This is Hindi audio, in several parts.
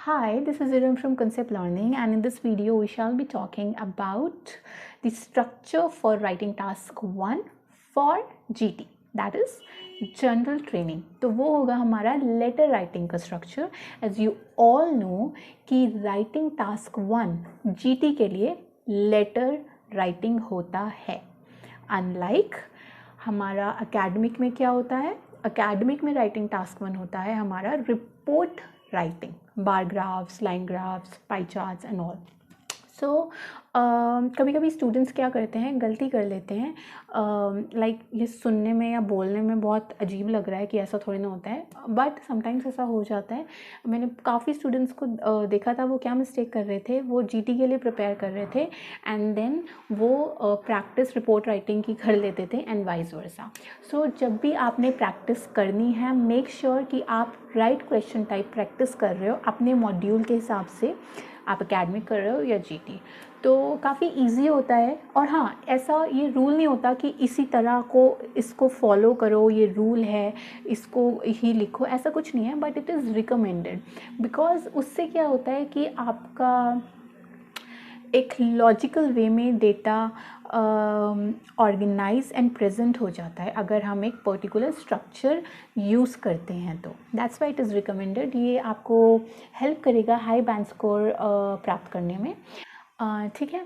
Hi, this is Iram from Concept Learning, and in this video we shall be talking about the structure for writing task 1 for GT, that is general training. तो वो होगा हमारा लेटर राइटिंग का structure. As you all know कि राइटिंग टास्क 1 जीटी के लिए लेटर राइटिंग होता है, अनलाइक हमारा अकेडमिक में क्या होता है। अकेडमिक में राइटिंग टास्क 1 होता है हमारा report writing, bar graphs, line graphs, pie charts and all. So कभी कभी स्टूडेंट्स क्या करते हैं, गलती कर लेते हैं, लाइक ये सुनने में या बोलने में बहुत अजीब लग रहा है कि ऐसा थोड़ी ना होता है, बट समटाइम्स ऐसा हो जाता है। मैंने काफ़ी स्टूडेंट्स को देखा था, वो क्या मिस्टेक कर रहे थे, वो जीटी के लिए प्रिपेयर कर रहे थे एंड देन वो प्रैक्टिस रिपोर्ट राइटिंग की कर लेते थे एंड वाइस वर्सा। सो जब भी आपने प्रैक्टिस करनी है, मेक श्योर कि आप राइट क्वेश्चन टाइप प्रैक्टिस कर रहे हो अपने मॉड्यूल के हिसाब से, आप अकेडमिक कर रहे हो या जीटी, तो काफ़ी इजी होता है। और हाँ, ऐसा ये रूल नहीं होता कि इसी तरह को इसको फॉलो करो, ये रूल है इसको ही लिखो, ऐसा कुछ नहीं है, but it is recommended. Because उससे क्या होता है कि आपका एक लॉजिकल वे में डेटा ऑर्गेनाइज एंड प्रेजेंट हो जाता है अगर हम एक पर्टिकुलर स्ट्रक्चर यूज़ करते हैं, तो that's why it is recommended. ये आपको हेल्प करेगा हाई बैंड स्कोर प्राप्त करने में। ठीक है,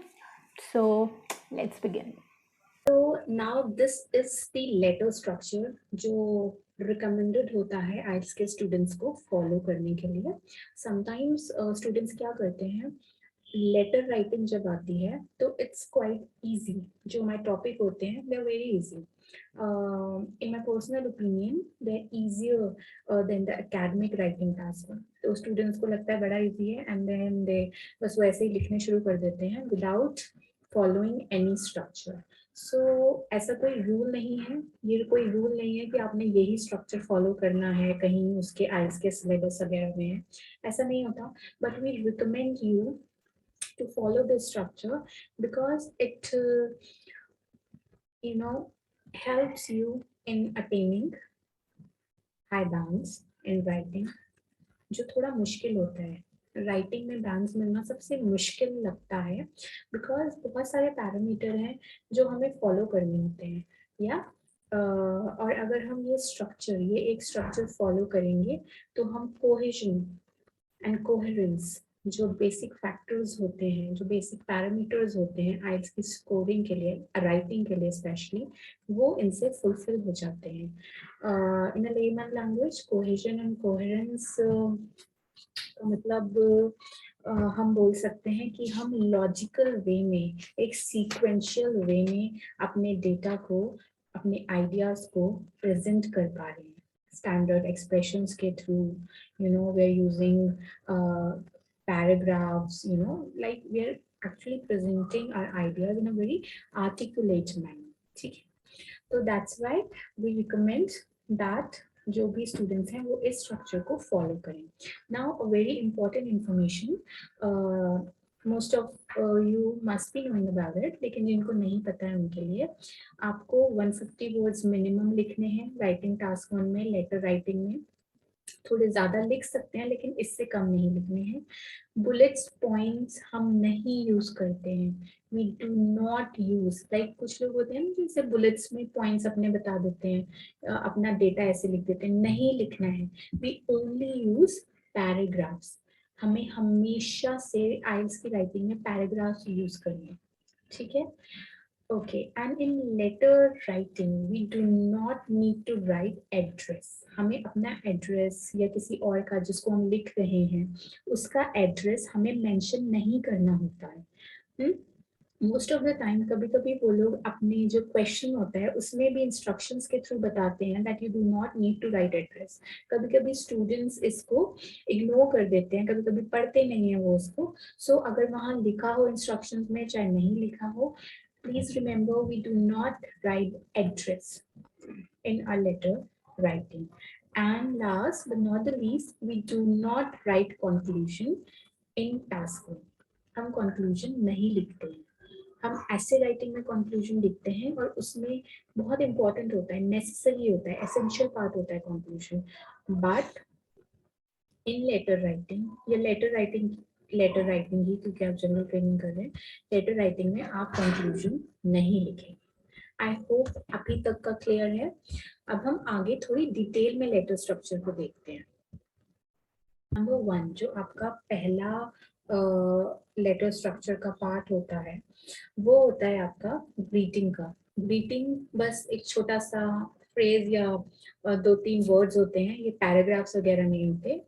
सो लेट्स बिगिन। तो now this is the letter structure जो रिकमेंडेड होता है आइल्स के स्टूडेंट्स को फॉलो करने के लिए। समटाइम्स स्टूडेंट्स क्या करते हैं, लेटर राइटिंग जब आती है तो इट्स क्वाइट इजी। जो हमारे टॉपिक होते हैं they are very easy. In my personal opinion they are easier than the academic writing task. तो स्टूडेंट्स को लगता है बड़ा इजी है एंड देन दे बस वैसे ही लिखने शुरू कर देते हैं विदाउट फॉलोइंग एनी स्ट्रक्चर। सो ऐसा कोई रूल नहीं है, ये कोई रूल नहीं है कि आपने यही स्ट्रक्चर फॉलो करना है, कहीं उसके आइल्स के सिलेबस वगैरह में है, ऐसा नहीं होता। But we recommend you to follow this structure because it you know helps you in attaining high bands in writing, जो थोड़ा मुश्किल होता है। राइटिंग में बैंड्स मिलना सबसे मुश्किल लगता है बिकॉज बहुत सारे पैरामीटर हैं जो हमें फॉलो करने होते हैं, या और अगर हम ये एक स्ट्रक्चर फॉलो करेंगे तो हम कोहेजन एंड कोहेरेंस, जो बेसिक फैक्टर्स होते हैं, जो बेसिक पैरामीटर्स होते हैं आइल्स की स्कोरिंग के लिए, राइटिंग के लिए स्पेशली, वो इनसे फुलफिल हो जाते हैं। In a layman language cohesion and coherence का मतलब हम बोल सकते हैं कि हम लॉजिकल वे में, एक सीक्वेंशियल वे में अपने डेटा को, अपने आइडियाज को प्रेजेंट कर पा रहे हैं स्टैंडर्ड एक्सप्रेशंस के through. We are using paragraphs, like we are actually presenting our ideas in a very articulate manner. ठीक है, तो that's why we recommend that जो भी स्टूडेंट्स हैं वो इस स्ट्रक्चर को फॉलो करें। Now a very important information, most of you must be knowing about it, लेकिन जिनको नहीं पता है उनके लिए आपको 150 वर्ड्स मिनिमम लिखने हैं राइटिंग टास्क 1 में, लेटर राइटिंग में। थोड़े ज्यादा लिख सकते हैं लेकिन इससे कम नहीं लिखने हैं। बुलेट्स पॉइंट्स हम नहीं यूज करते हैं, we do not use, like कुछ लोग होते हैं ना जिनसे बुलेट्स में पॉइंट्स अपने बता देते हैं, अपना डेटा ऐसे लिख देते हैं, नहीं लिखना है। We only use paragraphs. हमें हमेशा से आइल्स की राइटिंग में पैराग्राफ्स यूज करनी है, ठीक है। Okay, and in letter writing, we do not need to write address. हमें अपना एड्रेस या किसी और का जिसको हम लिख रहे हैं उसका एड्रेस हमें मेंशन नहीं करना होता है। मोस्ट ऑफ द टाइम कभी कभी वो लोग अपने जो क्वेश्चन होता है उसमें भी इंस्ट्रक्शंस के थ्रू बताते हैं that you do not need to write address. कभी कभी स्टूडेंट्स इसको इग्नोर कर देते हैं, कभी कभी पढ़ते नहीं है वो उसको। सो अगर वहाँ लिखा हो इंस्ट्रक्शंस में, चाहे नहीं लिखा हो, please remember we do not write address in our letter writing. And last but not the least, we do not write conclusion in task 1. हम conclusion नहीं लिखते हैं, हम ऐसे राइटिंग में कंक्लूजन लिखते हैं और उसमें बहुत इंपॉर्टेंट होता है, नेसेसरी होता है, एसेंशियल पार्ट होता है conclusion. But in letter writing या लेटर राइटिंग ही, क्योंकि आप जनरल ट्रेनिंग कर रहे हैं, लेटर राइटिंग में आप कंक्लूजन नहीं लिखेंगे। आई होप अभी तक का क्लियर है। अब हम आगे थोड़ी डिटेल में लेटर स्ट्रक्चर को देखते हैं। नंबर 1 जो आपका पहला लेटर स्ट्रक्चर का पार्ट होता है वो होता है आपका ग्रीटिंग का। ग्रीटिंग बस एक छोटा सा फ्रेज या 2-3 वर्ड्स होते हैं, ये पैराग्राफ्स वगैरह नहीं होते।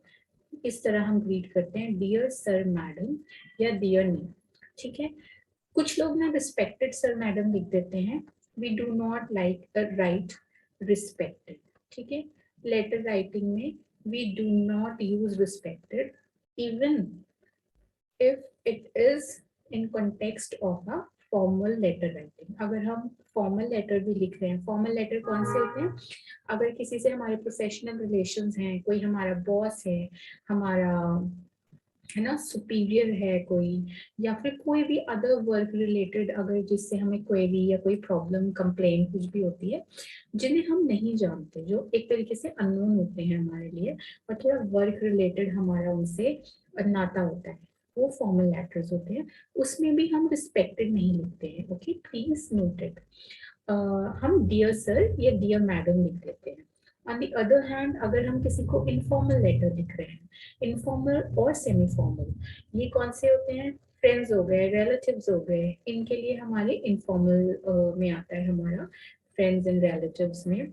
इस तरह हम ग्रीट करते हैं, डियर सर मैडम या डियर नेम, ठीक है। कुछ लोग ना रिस्पेक्टेड सर मैडम लिख देते हैं। We do not like write respected, ठीक है। लेटर राइटिंग में we do not use respected even if it is in context of a formal letter writing। अगर हम फॉर्मल लेटर भी लिख रहे हैं, फॉर्मल लेटर कौन से होते हैं? अगर किसी से हमारे प्रोफेशनल रिलेशंस हैं, कोई हमारा बॉस है, हमारा है ना सुपीरियर है कोई, या फिर कोई भी अदर वर्क रिलेटेड, अगर जिससे हमें क्वेरी या कोई प्रॉब्लम कंप्लेन कुछ भी होती है, जिन्हें हम नहीं जानते, जो एक तरीके से अननोन होते हैं हमारे लिए, और थोड़ा वर्क रिलेटेड हमारा उनसे नाता होता है, वो फॉर्मल लेटर्स होते हैं। उसमें भी हम रिस्पेक्टेड नहीं लिखते हैं, ओके, प्लीज नोटेड। हम डियर सर या डियर मैडम लिख देते हैं। ऑन द अदर हैंड अगर हम किसी को इनफॉर्मल लेटर लिख रहे हैं, इनफॉर्मल और सेमी फॉर्मल, ये कौन से होते हैं? फ्रेंड्स हो गए, रिलेटिव्स हो गए, इनके लिए हमारे इनफॉर्मल में आता है हमारा फ्रेंड्स एंड रिलेटिव्स में।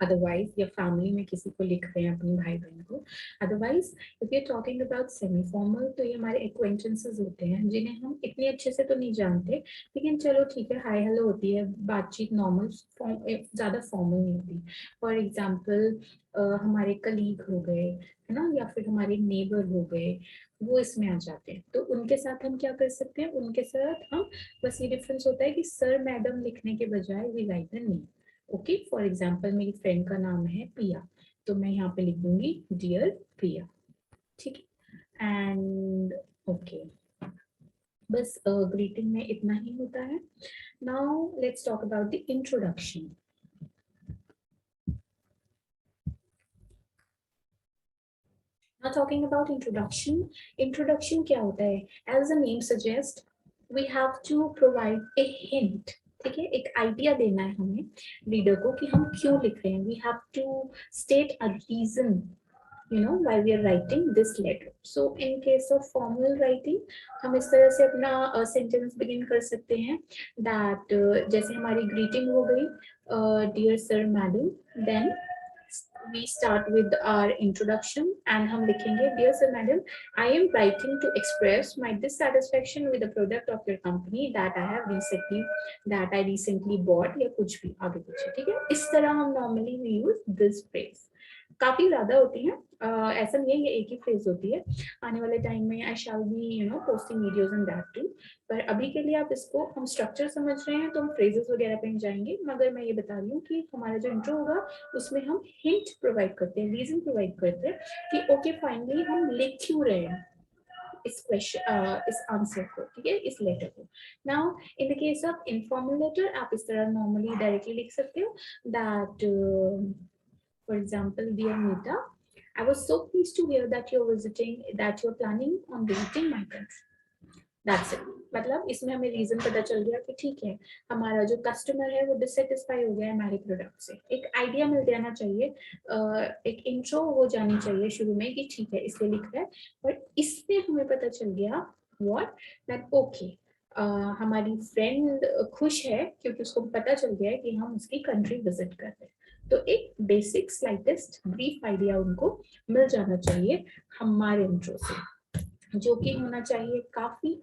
अदरवाइज या फैमिली में किसी को लिख रहे हैं अपने भाई बहन को। Otherwise if you are talking about semi formal तो ये हमारे एक्वेंटेंसेस होते हैं जिन्हें हम इतने अच्छे से तो नहीं जानते, लेकिन चलो ठीक है, हाय हेलो होती है, बातचीत नॉर्मल, ज्यादा फॉर्मल नहीं होती। फॉर एग्जाम्पल हमारे कलीग हो गए, है ना, या फिर हमारे नेबर हो गए, वो इसमें आ जाते हैं। तो उनके साथ हम क्या कर सकते हैं? उनके साथ हम बस ये डिफरेंस होता है कि सर मैडम लिखने के बजाय we write the name. Okay, for example मेरी फ्रेंड का नाम है पिया, तो मैं यहाँ पे लिख दूंगी डियर पिया, ठीक है। एंड ओके, बस ग्रीटिंग में इतना ही होता है। Now let's talk about the introduction. Now talking about introduction, introduction क्या होता है? As the name suggests, we have to provide a hint, ठीक है, एक आइडिया देना है हमें रीडर को कि हम क्यों लिख रहे हैं। We have to state a reason, you know, why we are writing this letter. So in case of formal writing, हम इस तरह से अपना sentence begin कर सकते हैं that जैसे हमारी greeting हो गई, dear sir madam, then we start with our introduction and हम लिखेंगे dear sir madam, I am writing to express my dissatisfaction with the product of your company that I recently bought, या कुछ भी आगे पीछे, ठीक है। इस तरह हम normally we use this phrase। काफी ज्यादा होती हैं, ऐसा नहीं है ये एक ही फ्रेज होती है। आने वाले टाइम में I shall be you know posting videos in that too, पर अभी के लिए आप इसको, हम स्ट्रक्चर समझ रहे हैं तो हम फ्रेजेस वगैरह पे नहीं जाएंगे, मगर मैं ये बता रही हूँ कि हमारा जो इंट्रो होगा उसमें हम हिंट प्रोवाइड करते हैं, रीजन प्रोवाइड करते हैं कि ओके फाइनली हम लिख क्यों रहे हैं इस क्वेश्चन, इस आंसर को, ठीक है, इस लेटर को। Now in the case of informal letter आप इस तरह नॉर्मली डायरेक्टली लिख सकते हो that for example, dear Nita, I was so pleased to hear that you're planning on visiting my country. That's it। मतलब इसमें हमें रीजन पता चल गया कि ठीक है, हमारा जो कस्टमर है वो डिससेटिस्फाई हो गया है हमारे प्रोडक्ट से। एक आइडिया मिल जाना चाहिए, एक इंट्रो हो जानी चाहिए शुरू में कि ठीक है इसलिए लिख रहा है, और इसमें हमें पता चल गया व्हाट दैट ओके, हमारी फ्रेंड खुश है क्योंकि उसको पता चल गया है कि हम उसकी कंट्री विजिट कर रहे हैं। तो एक बेसिक स्लाइटेस्ट ब्रीफ आइडिया उनको मिल जाना चाहिए हमारे इंट्रो से, जो कि होना चाहिए काफी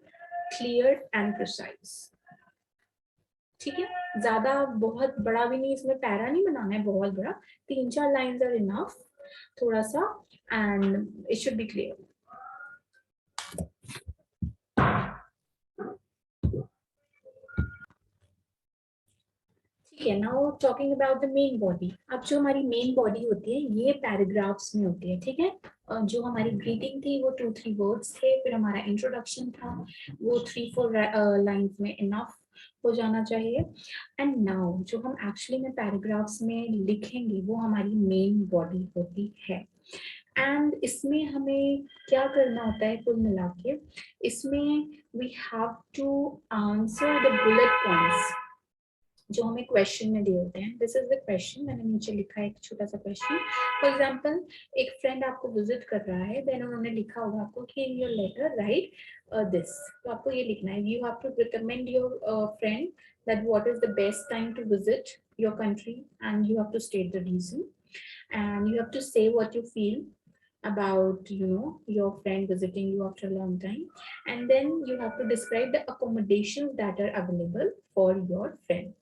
क्लियर एंड प्रिसाइज, ठीक है। ज्यादा बहुत बड़ा भी नहीं, इसमें पैरा नहीं बनाना है बहुत बड़ा, 3-4 लाइन्स आर इनफ, थोड़ा सा, and it should be clear. ठीक है, now talking about the main body. अब जो हमारी मेन बॉडी होती है ये पैराग्राफ्स में होती है, ठीक है। जो हमारी ग्रीटिंग थी वो 2-3 वर्ड्स थे, फिर हमारा इंट्रोडक्शन था वो 3-4 लाइंस में इनफ हो जाना चाहिए। एंड नाउ जो हम एक्चुअली में पैराग्राफ्स में लिखेंगे वो हमारी मेन बॉडी होती है। एंड इसमें हमें क्या करना होता है कुल मिला के, इसमें we have to answer the bullet points जो हमें क्वेश्चन में दिए होते हैं. दिस इज द क्वेश्चन, मैंने नीचे लिखा है एक छोटा सा क्वेश्चन. फॉर एग्जांपल एक फ्रेंड आपको विजिट कर रहा है, देन उन्होंने लिखा होगा आपको कि in your letter write this. तो आपको ये लिखना है, you have to recommend your friend that what is the best time to visit your country and you have to state the reason and you have to say what you feel about your friend visiting you after a long time, and then you have to describe the accommodations that are available for your friend.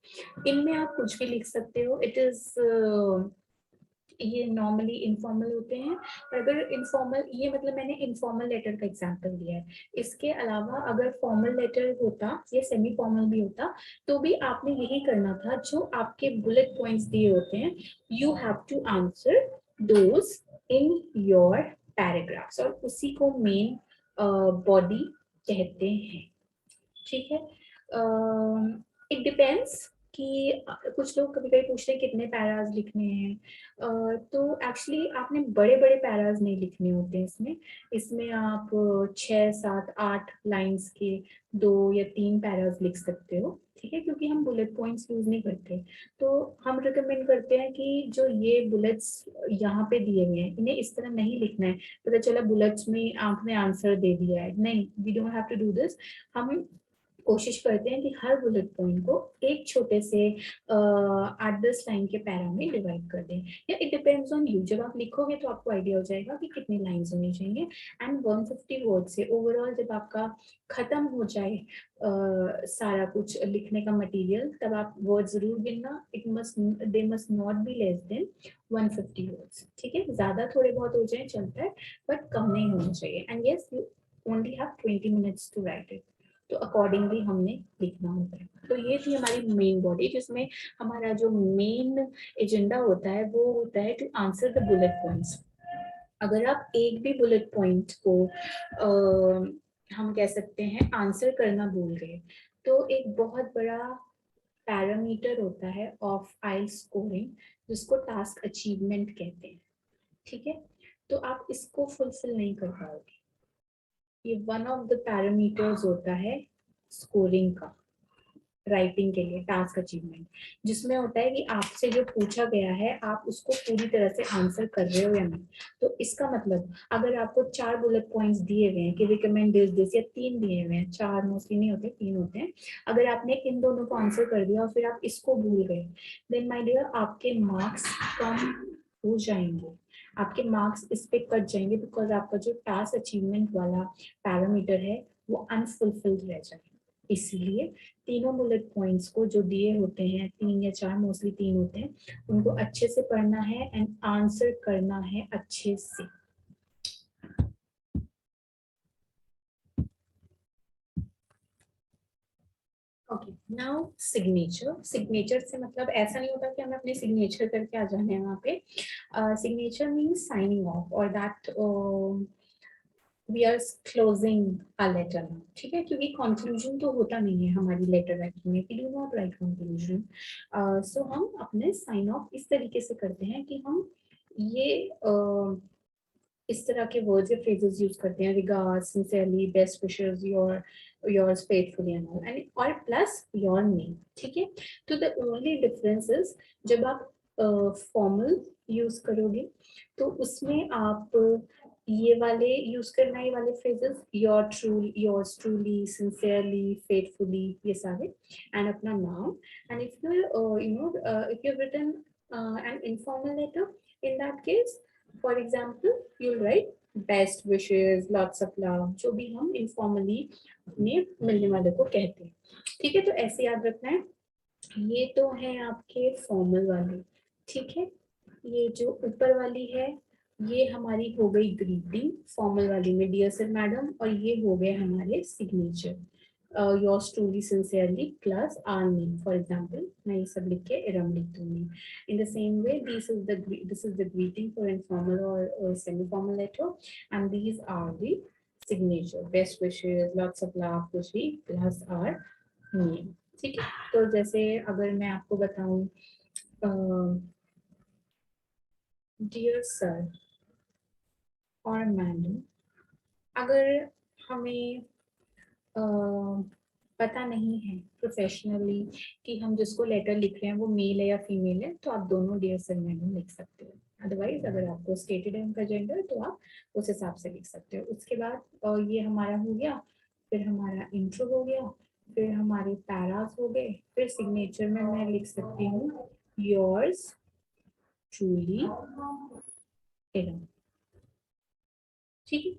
इनमें आप कुछ भी लिख सकते हो. इट इज ये नॉर्मली इनफॉर्मल होते हैं, पर अगर इनफॉर्मल, ये मतलब मैंने इनफॉर्मल लेटर का एग्जांपल दिया है. इसके अलावा अगर फॉर्मल लेटर होता या सेमी फॉर्मल भी होता तो भी आपने यही करना था. जो आपके बुलेट पॉइंट्स दिए होते हैं, you have to answer those in your paragraphs, और उसी को मेन बॉडी कहते हैं. ठीक है. इट डिपेंड्स कि कुछ लोग कभी कभी पूछते हैं कितने पैराज लिखने हैं. तो एक्चुअली आपने बड़े बड़े पैराज नहीं लिखने होते हैं इसमें आप 6, 7, 8 लाइंस के 2 या 3 पैराज लिख सकते हो. ठीक है, क्योंकि हम बुलेट पॉइंट्स यूज नहीं करते. तो हम रिकमेंड करते हैं कि जो ये बुलेट्स यहाँ पे दिए हुए हैं इन्हें इस तरह नहीं लिखना है. पता चला बुलेट्स में आपने आंसर दे दिया है. नहीं, we don't have to do this. हम कोशिश करते हैं कि हर बुलेट पॉइंट को एक छोटे से 8-10 लाइन के पैरा में डिवाइड कर दें. या इट डिपेंड्स ऑन यू. जब आप लिखोगे तो आपको आइडिया हो जाएगा कि कितनी लाइंस होनी चाहिए. एंड 150 वर्ड से ओवरऑल जब आपका खत्म हो जाए सारा कुछ लिखने का मटेरियल, तब आप वर्ड जरूर गिनना. They must not be less than 150 words. ठीक है, ज्यादा थोड़े बहुत हो जाए चलता है, बट कम नहीं होना चाहिए. And yes, you only have 20 minutes to write it. तो अकॉर्डिंगली हमने लिखना होता है. तो ये थी हमारी मेन बॉडी, जिसमें हमारा जो मेन एजेंडा होता है वो होता है to answer the bullet points. अगर आप एक भी बुलेट पॉइंट को हम कह सकते हैं आंसर करना भूल गए, तो एक बहुत बड़ा पैरामीटर होता है ऑफ आइल्स स्कोरिंग, जिसको टास्क अचीवमेंट कहते हैं. ठीक है, तो आप इसको फुलफिल नहीं कर पाओगे. ये वन ऑफ द पैरामीटर्स होता है स्कोरिंग का, राइटिंग के लिए टास्क अचीवमेंट, जिसमें होता है कि आपसे जो पूछा गया है आप उसको पूरी तरह से आंसर कर रहे हो या नहीं. तो इसका मतलब अगर आपको 4 बुलेट पॉइंट्स दिए हुए हैं कि रिकमेंड दिस, या 3 दिए हुए हैं, 4 मोस्टली नहीं होते, 3 होते हैं, अगर आपने इन दोनों को आंसर कर दिया और फिर आप इसको भूल गए, देन माय डियर आपके मार्क्स कम हो जाएंगे. आपके मार्क्स इस पे कट जाएंगे, बिकॉज आपका जो टास्क अचीवमेंट वाला पैरामीटर है वो अनफुलफिल्ड रह जाएगा. इसलिए तीनों बुलेट पॉइंट्स को जो दिए होते हैं, 3 या 4, मोस्टली 3 होते हैं, उनको अच्छे से पढ़ना है एंड आंसर करना है अच्छे से. Okay, now signature. सिग्नेचर से मतलब ऐसा नहीं होता कि हमें अपने सिग्नेचर करके आ जाने हैं वहाँ पे. सिग्नेचर मीन्स साइनिंग ऑफ, और that we are closing a letter. ठीक है, क्योंकि कंक्लूजन तो होता नहीं है हमारी लेटर राइटिंग में. We do not write conclusion. So हम अपने साइन ऑफ इस तरीके से करते हैं कि हम ये इस तरह के वर्ड्स या फ्रेजेस यूज करते हैं, regards, sincerely, best wishes, yours faithfully and all, and और प्लस योर नेम. ठीक है, तो द ओनली डिफरेंस इज जब आप फॉर्मल यूज करोगे तो उसमें आप ये वाले यूज करना, ये वाले phrases, yours truly, sincerely, faithfully, ये सारे, एंड अपना नाम. And if you if you've written an informal letter, in that case, for example, you'll write best wishes, lots of love, जो भी हम informally अपने मिलने वाले को कहते हैं. ठीक है, तो ऐसे याद रखना है. ये तो है आपके फॉर्मल वाले. ठीक है, ये जो ऊपर वाली है ये हमारी हो गई ग्रीटिंग फॉर्मल वाली में, डियर सर मैडम, और ये हो गए हमारे signature, yours truly, sincerely, plus our name. For example, मैं ये सब लिख के इरम लिख दूंगी. In the same way, this is the greeting for informal or semi-formal letter, and these are the signature, best wishes, lots of love, खुशी, plus our name. ठीक है, तो जैसे अगर मैं आपको बताऊं डियर सर, और मैडम, अगर हमें पता नहीं है प्रोफेशनली कि हम जिसको लेटर लिख रहे हैं वो मेल है या फीमेल है, तो आप दोनों डियर सर मैडम लिख सकते हो। अदरवाइज अगर आपको स्टेटेड है उनका जेंडर तो आप उस हिसाब से लिख सकते हो। उसके बाद ये हमारा हो गया, फिर हमारा इंट्रो हो गया, फिर हमारे पैरास हो गए, फिर सिग्नेचर में मैं लिख सकती हूँ योर्स ट्रूली एरम। ठीक है,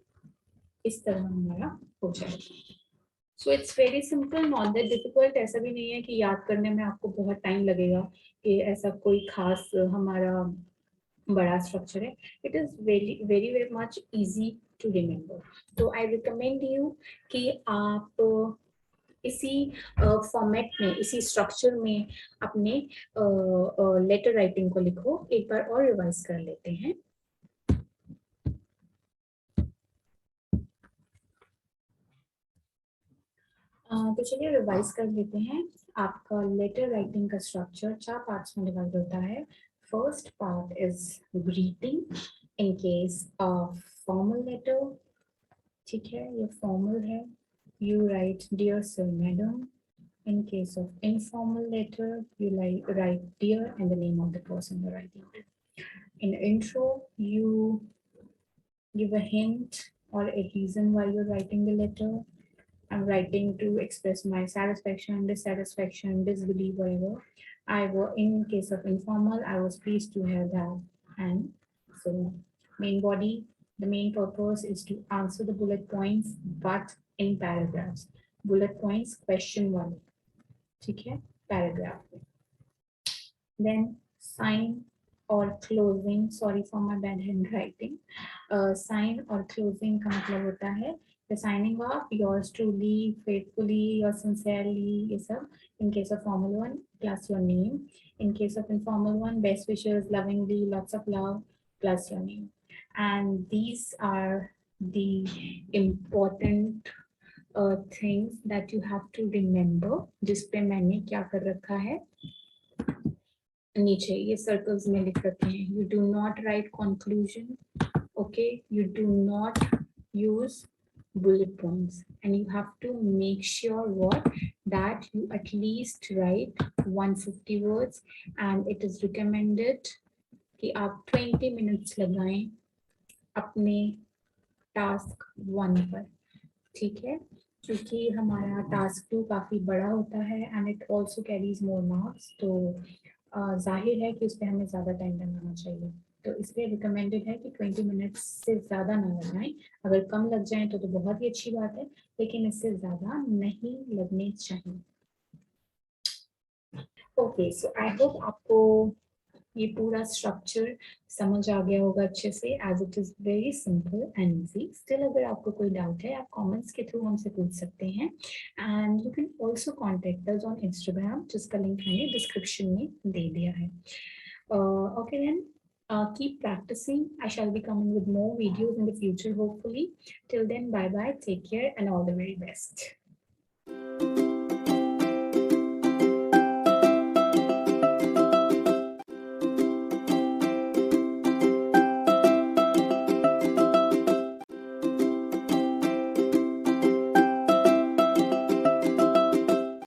इस तरह हमारा हो जाएगा। So it's very simple, not that difficult. ऐसा भी नहीं है कि याद करने में आपको बहुत टाइम लगेगा, कि ऐसा कोई खास हमारा बड़ा स्ट्रक्चर है। It is very very very much easy to remember. तो आई रिकमेंड यू कि आप इसी फॉर्मेट में, इसी स्ट्रक्चर में अपने लेटर राइटिंग को लिखो। एक बार और रिवाइज कर लेते हैं। तो चलिए रिवाइज कर लेते हैं। आपका लेटर राइटिंग का स्ट्रक्चर 4 पार्ट्स में डिवाइड होता है। First part is greeting in case of formal letter. ठीक है, ये फॉर्मल है, you write dear sir madam. In case of informal letter, you write dear and the name of the person you're writing to. In intro, you give a hint or a reason why you're writing the letter. I'm writing to express my satisfaction, dissatisfaction, disbelief, whatever. In case of informal, I was pleased to hear that. And so, main body, the main purpose is to answer the bullet points, but in paragraphs. Bullet points, question 1. ठीक है, पैराग्राफ में। देन साइन और closing, sorry for my bad handwriting. Sign और क्लोजिंग का मतलब होता है the signing off yours truly, faithfully, your sincerely, ये सब। In case of formal one, plus your name. In case of informal one, best wishes, lovingly, lots of love, plus your name. And these are the important things that you have to remember, जिसपे मैंने क्या कर रखा है, नीचे ये सर्कल्स में लिख रखे हैं। You do not write conclusion, okay, you do not use bullet points, and you have to make sure that you at least write 150 words, and it is recommended कि आप 20 minutes लगाएं अपने टास्क 1 पर। ठीक है, क्योंकि हमारा टास्क 2 काफ़ी बड़ा होता है and it also carries more marks, तो जाहिर है कि उस पर हमें ज़्यादा टाइम लगाना चाहिए। तो इसलिए रिकमेंडेड है कि 20 मिनट्स से ज़्यादा ना लग जाएं। अगर कम लग जाएं तो बहुत ही अच्छी बात है, लेकिन इससे ज़्यादा नहीं लगने चाहिए। ओके, सो आई होप आपको ये पूरा स्ट्रक्चर समझ आ गया होगा अच्छे से, as it is very simple and easy. Still अगर आपको कोई डाउट है, आप कमेंट्स के थ्रू हमसे पूछ सकते हैं, and you can also contact us on Instagram, जिसका लिंक मैंने डिस्क्रिप्शन में दे दिया है। Okay then, keep practicing. I shall be coming with more videos in the future, hopefully. Till then, bye bye, take care, and all the very best.